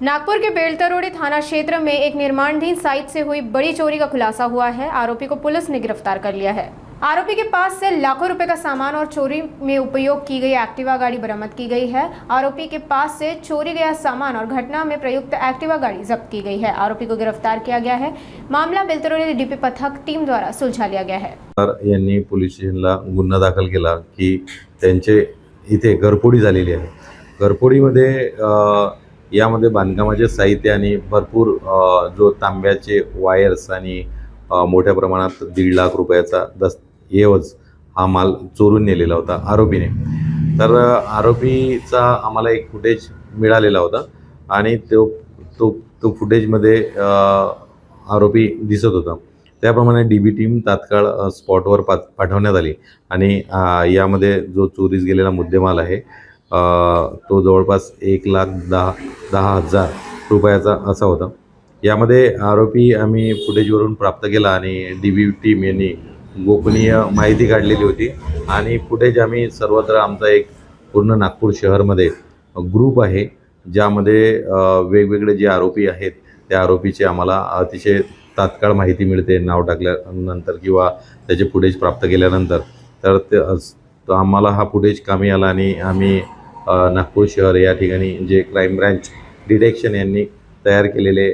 नागपुर के बेलतरोड़ी थाना क्षेत्र में एक निर्माणाधीन साइट से हुई बड़ी चोरी का खुलासा हुआ है। आरोपी को पुलिस ने गिरफ्तार कर लिया है। आरोपी के पास से लाखों रुपए का सामान और चोरी में उपयोग की गई एक्टिवा गाड़ी बरामद की गई है। आरोपी के पास से चोरी गया सामान और घटना में प्रयुक्त एक्टिवा गाड़ी जब्त की गई है। आरोपी को गिरफ्तार किया गया है। मामला बेलतरोड़ी डीपी पथक टीम द्वारा सुलझा लिया गया है। यांनी पोलीस स्टेशनला गुन्हा दाखल केला की त्यांचे इथे घरफोडी झालेली आहे। घरफोडीमध्ये यामध्ये बांधकामाचे साहित्य आणि भरपूर जो तांब्याचे वायर्स आणि मोठ्या प्रमाणात 1.5 लाख रुपयाचा दस्तऐवज हा माल चोरून नेलेला होता आरोपीने। तर आरोपीचा आम्हाला एक फुटेज मिळालेला होता आणि तो फुटेजमध्ये आरोपी दिसत होता। त्याप्रमाणे डीबी टीम तात्काळ स्पॉटवर पाठवण्यात आली आणि यामध्ये जो चोरीस गेलेला मुद्देमाल आहे तो जवळपास 1,10,000 रुपयाचा असा होता। यामध्ये आरोपी आम्ही फुटेजवरून प्राप्त केला आणि डीबी टीम यांनी गोपनीय माहिती काढलेली होती आणि फुटेज आम्ही सर्वत्र आमचा एक पूर्ण नागपूर शहरमध्ये ग्रुप आहे ज्यामध्ये वेगवेगळे जे आरोपी आहेत त्या आरोपीचे आम्हाला अतिशय तात्काळ माहिती मिळते नाव टाकल्यानंतर किंवा त्याचे फुटेज प्राप्त केल्यानंतर। तर ते आम्हाला हा फुटेज कामी आला आणि आम्ही नागपूर शहर या ठिकाणी जे क्राईम ब्रांच डिटेक्शन यांनी तयार केलेले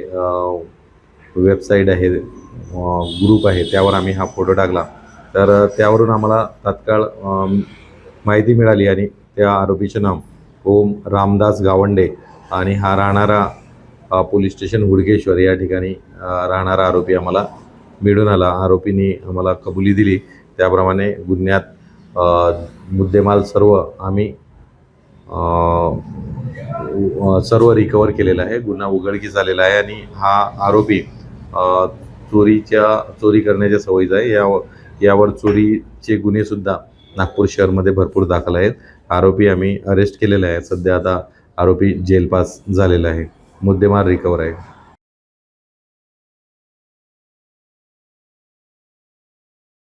वेबसाईट आहे ग्रुप आहे त्यावर आम्ही हा फोटो टाकला। तर त्यावरून आम्हाला तात्काळ माहिती मिळाली आणि त्या आरोपीचे नाव ओम रामदास गावंडे आणि हा राहणारा पोलीस स्टेशन हुडकेश्वर या ठिकाणी राहणारा आरोपी आम्हाला मिळून आला। आरोपींनी आम्हाला कबुली दिली त्याप्रमाणे गुन्ह्यात मुद्देमाल सर्व आम्ही सर्व रिकवर केलेला आहे। गुन्हा उघडकीस आलेला आहे आणि हा आरोपी चोरी करण्याच्या सवयीचा आहे। यावर चोरीचे गुन्हे सुद्धा नागपूर शहरमध्ये भरपूर दाखल आहेत। आरोपी आम्ही अरेस्ट केलेला आहे। सध्या आता आरोपी जेल पास झालेला आहे। मुद्देमाल रिकवर आहे।